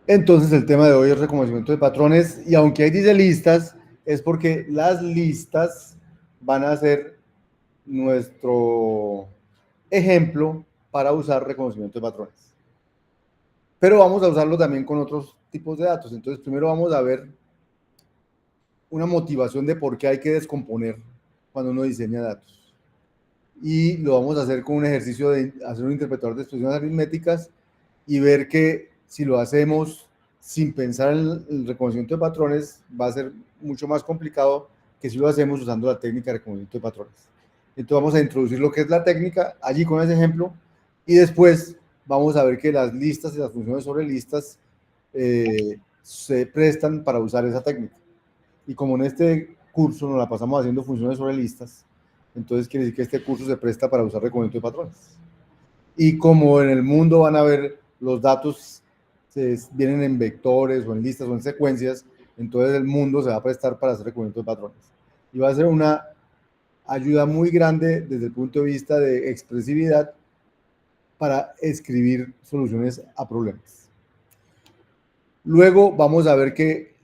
Entonces el tema de hoy es reconocimiento de patrones y aunque ahí dice listas, es porque las listas van a ser nuestro ejemplo para usar reconocimiento de patrones. Pero vamos a usarlo también con otros tipos de datos. Entonces primero vamos a ver una motivación de por qué hay que descomponer cuando uno diseña datos. Y lo vamos a hacer con un ejercicio de hacer un interpretador de expresiones aritméticas y ver que si lo hacemos sin pensar en el reconocimiento de patrones, va a ser mucho más complicado que si lo hacemos usando la técnica de reconocimiento de patrones. Entonces vamos a introducir lo que es la técnica allí con ese ejemplo y después vamos a ver que las listas y las funciones sobre listas se prestan para usar esa técnica. Y como en este curso nos la pasamos haciendo funciones sobre listas, entonces quiere decir que este curso se presta para usar reconocimiento de patrones. Y como en el mundo van a ver los datos vienen en vectores o en listas o en secuencias, entonces el mundo se va a prestar para hacer reconocimiento de patrones. Y va a ser una ayuda muy grande desde el punto de vista de expresividad para escribir soluciones a problemas. Luego vamos a ver que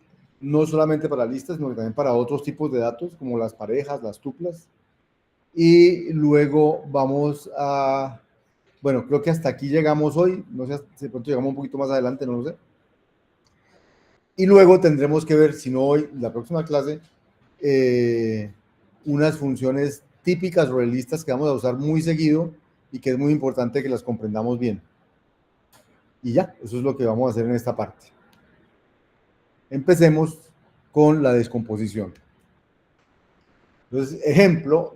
no solamente para listas, sino que también para otros tipos de datos, como las parejas, las tuplas. Y luego vamos a, bueno, creo que hasta aquí llegamos hoy, no sé si de pronto llegamos un poquito más adelante, no lo sé. Y luego tendremos que ver, si no hoy, la próxima clase, unas funciones típicas sobre listas que vamos a usar muy seguido y que es muy importante que las comprendamos bien. Y ya, eso es lo que vamos a hacer en esta parte. Empecemos con la descomposición. Entonces,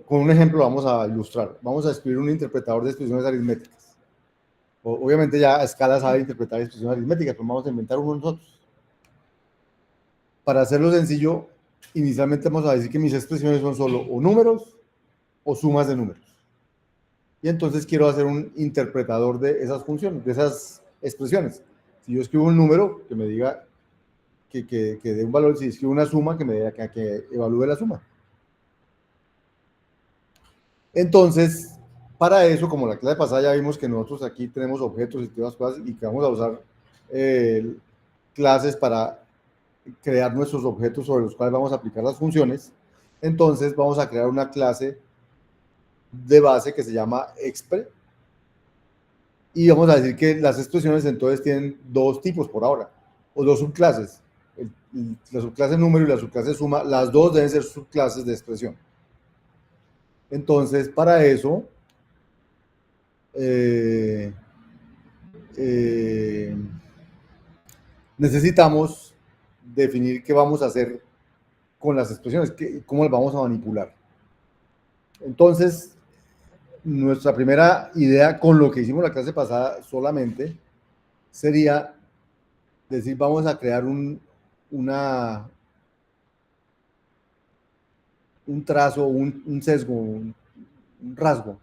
con un ejemplo vamos a ilustrar. Vamos a escribir un interpretador de expresiones aritméticas. Obviamente ya Scala sabe interpretar expresiones aritméticas, pero vamos a inventar uno nosotros. Para hacerlo sencillo, inicialmente vamos a decir que mis expresiones son solo o números o sumas de números. Y entonces quiero hacer un interpretador de esas funciones, de esas expresiones. Si yo escribo un número, que me diga que dé un valor. Si escribo una suma, que me diga que evalúe la suma. Entonces, para eso, como la clase pasada ya vimos que nosotros aquí tenemos objetos y todas las cosas y que vamos a usar clases para crear nuestros objetos sobre los cuales vamos a aplicar las funciones, entonces vamos a crear una clase de base que se llama expre y vamos a decir que las expresiones entonces tienen dos tipos por ahora, o dos subclases, la subclase número y la subclase suma, las dos deben ser subclases de expresión. Entonces, para eso, necesitamos definir qué vamos a hacer con las expresiones, cómo las vamos a manipular. Entonces, nuestra primera idea con lo que hicimos la clase pasada solamente sería decir, vamos a crear un trazo, un sesgo, un rasgo,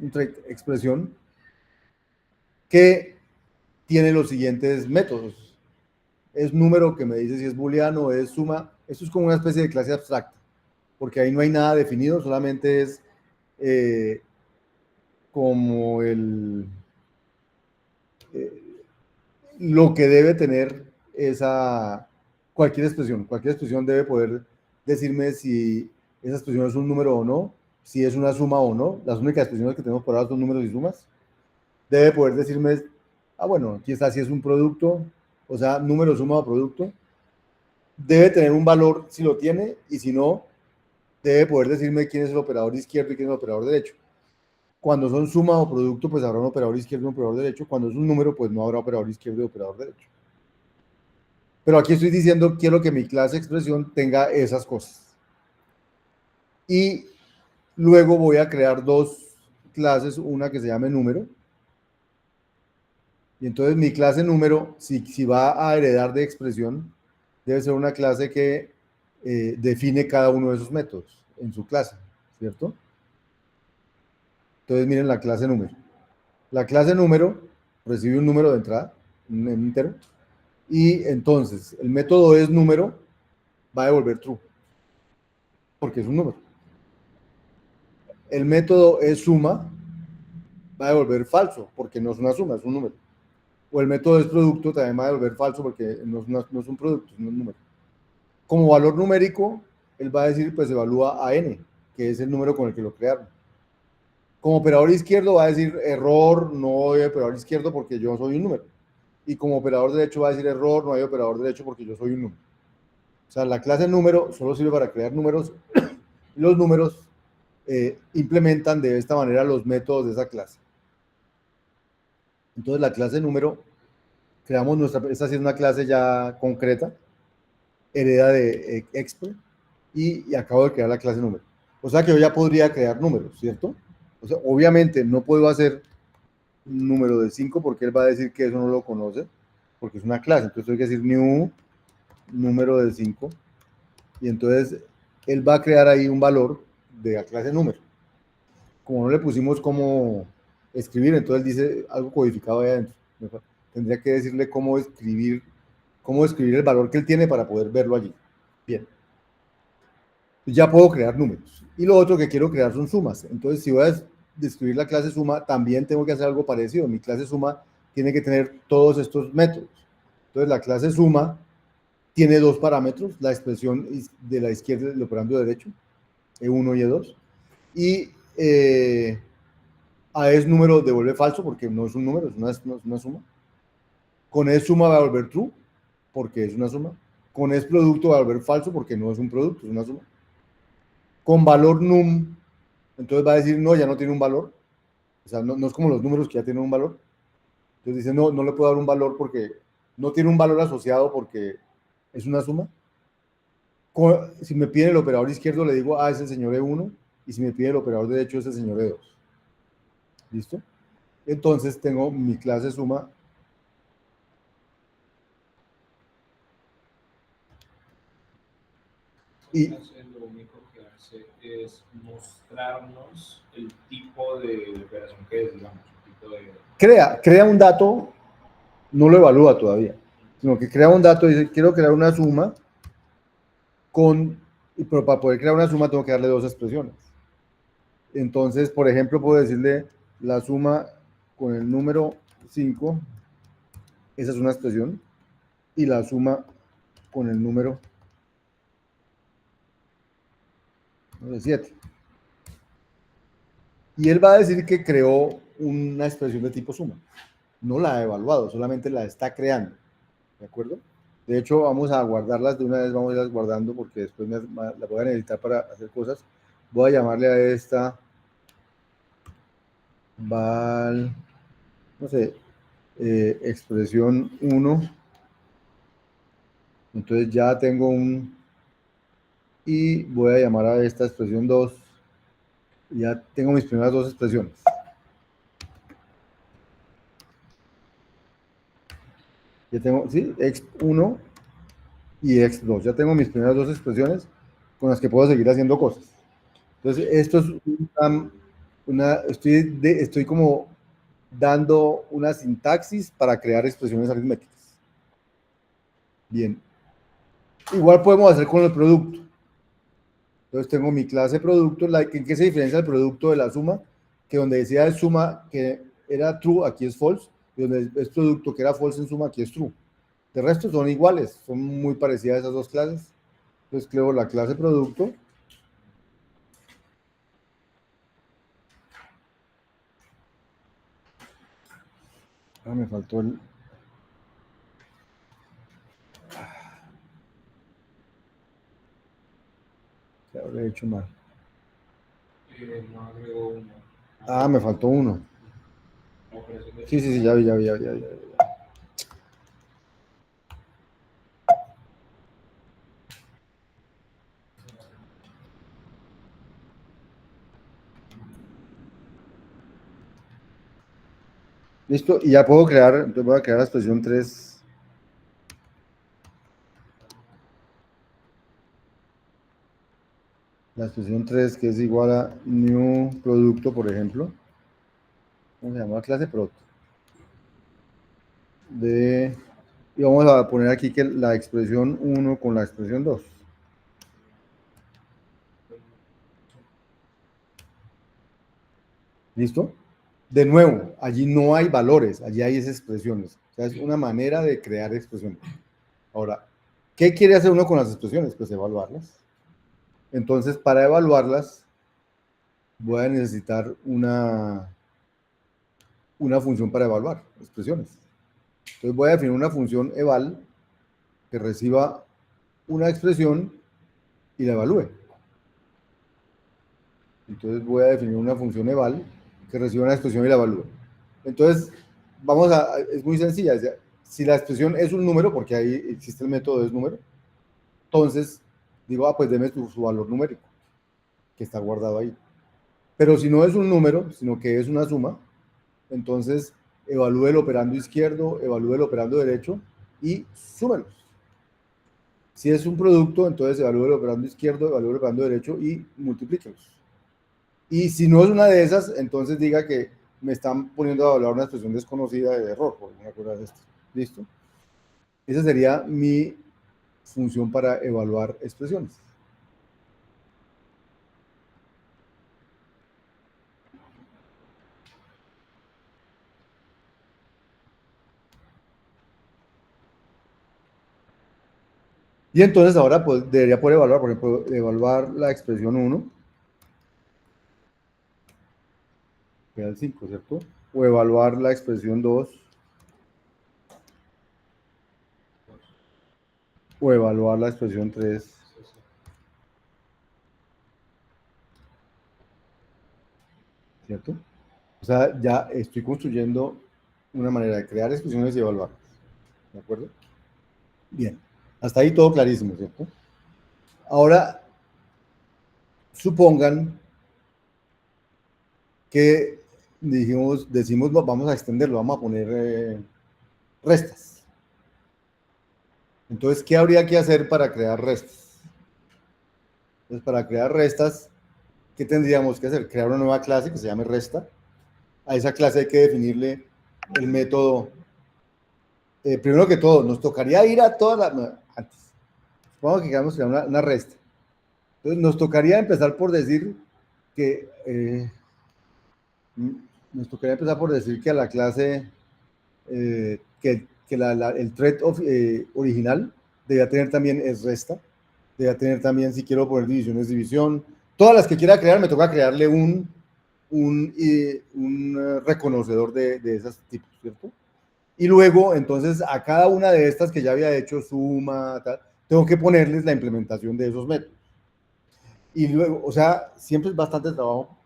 un trait, expresión, que tiene los siguientes métodos. Es número que me dice si es booleano, es suma. Esto es como una especie de clase abstracta, porque ahí no hay nada definido, solamente es como lo que debe tener cualquier expresión debe poder decirme si esa expresión es un número o no, si es una suma o no. Las únicas expresiones que tenemos por ahora son números y sumas. Debe poder decirme, bueno, aquí está, si es un producto, o sea, número, suma o producto. Debe tener un valor si lo tiene, y si no, debe poder decirme quién es el operador izquierdo y quién es el operador derecho. Cuando son suma o producto, pues habrá un operador izquierdo y un operador derecho. Cuando es un número, pues no habrá operador izquierdo y operador derecho. Pero aquí estoy diciendo, quiero que mi clase de expresión tenga esas cosas. Y luego voy a crear dos clases, una que se llame número. Y entonces mi clase número, si va a heredar de expresión, debe ser una clase que define cada uno de esos métodos en su clase, ¿cierto? Entonces miren la clase número. La clase número recibe un número de entrada, un entero, y entonces el método es número, va a devolver true, porque es un número. El método es suma, va a devolver falso, porque no es una suma, es un número. o el método es producto, también va a devolver falso porque no es un producto, es un número. Como valor numérico, él va a decir, pues evalúa a n, que es el número con el que lo crearon. Como operador izquierdo va a decir error, no hay operador izquierdo porque yo soy un número. Y como operador derecho va a decir error, no hay operador derecho porque yo soy un número. O sea, la clase número solo sirve para crear números. Los números implementan de esta manera los métodos de esa clase. Entonces la clase número, creamos esta sí es una clase ya concreta, hereda de expo, y acabo de crear la clase número. O sea que yo ya podría crear números, ¿cierto? O sea, obviamente no puedo hacer un número de 5 porque él va a decir que eso no lo conoce, porque es una clase. Entonces tengo que decir new número de 5, y entonces él va a crear ahí un valor de la clase número. Como no le pusimos cómo escribir, entonces dice algo codificado ahí adentro. Tendría que decirle cómo escribir el valor que él tiene para poder verlo allí. Bien. Ya puedo crear números. Y lo otro que quiero crear son sumas. Entonces, si voy a describir la clase suma, también tengo que hacer algo parecido. Mi clase suma tiene que tener todos estos métodos. Entonces, la clase suma tiene dos parámetros, la expresión de la izquierda del operando derecho, E1 y E2. Y A es número devuelve falso porque no es un número, es una suma. Con E suma va a volver true porque es una suma. Con E producto va a volver falso porque no es un producto, es una suma. Con valor num, entonces va a decir, no, ya no tiene un valor. O sea, no es como los números que ya tienen un valor. Entonces dice, no le puedo dar un valor porque no tiene un valor asociado porque es una suma. Si me pide el operador izquierdo, le digo, es el señor E1, y si me pide el operador derecho, es el señor E2. ¿Listo? Entonces tengo mi clase suma. Y lo único que hace es mostrarnos el tipo de operación que es, digamos, el tipo de... Crea un dato, no lo evalúa todavía, sino que crea un dato y dice, quiero crear una suma pero para poder crear una suma tengo que darle dos expresiones. Entonces, por ejemplo, puedo decirle la suma con el número 5, esa es una expresión, y la suma con el número 7. Y él va a decir que creó una expresión de tipo suma. No la ha evaluado, solamente la está creando. ¿De acuerdo? De hecho, vamos a guardarlas de una vez, vamos a irlas guardando porque después la voy a necesitar para hacer cosas. Voy a llamarle a esta val, no sé, expresión 1. Entonces ya tengo y voy a llamar a esta expresión 2. Ya tengo mis primeras dos expresiones. Ya tengo, sí, x1 y x2. Ya tengo mis primeras dos expresiones con las que puedo seguir haciendo cosas. Entonces, esto es estoy como dando una sintaxis para crear expresiones aritméticas. Bien. Igual podemos hacer con el producto. Entonces tengo mi clase producto. ¿En qué se diferencia el producto de la suma? Que donde decía es suma que era true, aquí es false. Y donde es producto que era false en suma, aquí es true. De resto son iguales, son muy parecidas esas dos clases. Entonces creo la clase producto. Me faltó el... ¿Qué habré hecho mal? No agrego uno. Me faltó uno. Sí, ya vi. Listo, y ya puedo crear, entonces voy a crear la expresión 3. La expresión 3 que es igual a new producto, por ejemplo. ¿Cómo se llama la clase? Producto. Y vamos a poner aquí que la expresión 1 con la expresión 2. ¿Listo? De nuevo, allí no hay valores, allí hay expresiones. O sea, es una manera de crear expresiones. Ahora, ¿qué quiere hacer uno con las expresiones? Pues evaluarlas. Entonces, para evaluarlas, voy a necesitar una función para evaluar expresiones. Entonces, voy a definir una función eval que reciba una expresión y la evalúe. Entonces, voy a definir una función eval que reciba una expresión y la evalúe. Entonces, es muy sencilla. Si la expresión es un número, porque ahí existe el método es número, entonces digo, pues deme su valor numérico, que está guardado ahí. Pero si no es un número, sino que es una suma, entonces evalúe el operando izquierdo, evalúe el operando derecho y súmelos. Si es un producto, entonces evalúe el operando izquierdo, evalúe el operando derecho y multiplíquelos. Y si no es una de esas, entonces diga que me están poniendo a evaluar una expresión desconocida de error, por una cosa de esto. ¿Listo? Esa sería mi función para evaluar expresiones. Y entonces ahora pues, debería poder evaluar, por ejemplo, evaluar la expresión 1, que es el 5, ¿cierto? O evaluar la expresión 2, o evaluar la expresión 3. ¿Cierto? O sea, ya estoy construyendo una manera de crear expresiones y evaluarlas. ¿De acuerdo? Bien. Hasta ahí todo clarísimo, ¿cierto? Ahora, supongan que decimos, vamos a extenderlo, vamos a poner restas. Entonces, ¿qué habría que hacer para crear restas? Entonces, para crear restas, ¿qué tendríamos que hacer? Crear una nueva clase que se llame resta. A esa clase hay que definirle el método. Primero que todo, nos tocaría ir a todas las... Antes, supongamos que queramos crear una resta. Entonces, nos tocaría empezar por decir que... nos tocaría empezar por decir que a la clase... que el thread original debía tener también es resta, debía tener también, si quiero poner división, es división. Todas las que quiera crear, me toca crearle un reconocedor de esos tipos, ¿cierto? Y luego, entonces, a cada una de estas que ya había hecho, suma, tal, tengo que ponerles la implementación de esos métodos. Y luego, o sea, siempre es bastante trabajo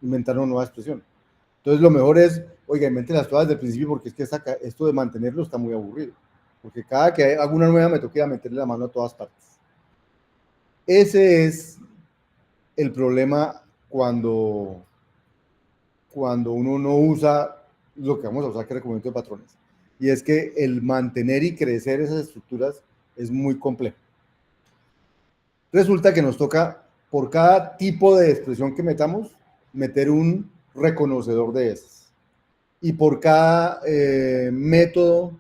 inventar una nueva expresión. Entonces, lo mejor es, oiga, invéntelas todas desde el principio porque es que esto de mantenerlo está muy aburrido. Porque cada que hago una nueva me toca meterle la mano a todas partes. Ese es el problema cuando uno no usa lo que vamos a usar que es reconocimiento de patrones. Y es que el mantener y crecer esas estructuras es muy complejo. Resulta que nos toca, por cada tipo de expresión que metamos, meter un reconocedor de esas. Y por cada método,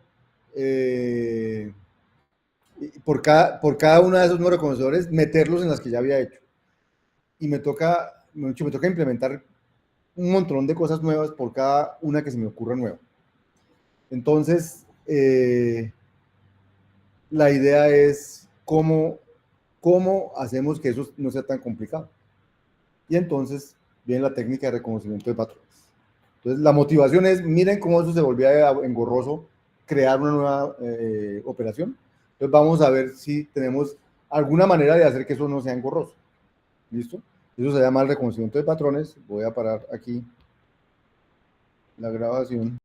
por cada uno de esos no reconocedores, meterlos en las que ya había hecho. Y me toca implementar un montón de cosas nuevas por cada una que se me ocurra nueva. Entonces, la idea es cómo hacemos que eso no sea tan complicado. Y entonces viene la técnica de reconocimiento de patrones. Entonces, la motivación es, miren cómo eso se volvía engorroso crear una nueva operación. Entonces, vamos a ver si tenemos alguna manera de hacer que eso no sea engorroso. ¿Listo? Eso se llama el reconocimiento de patrones. Voy a parar aquí la grabación.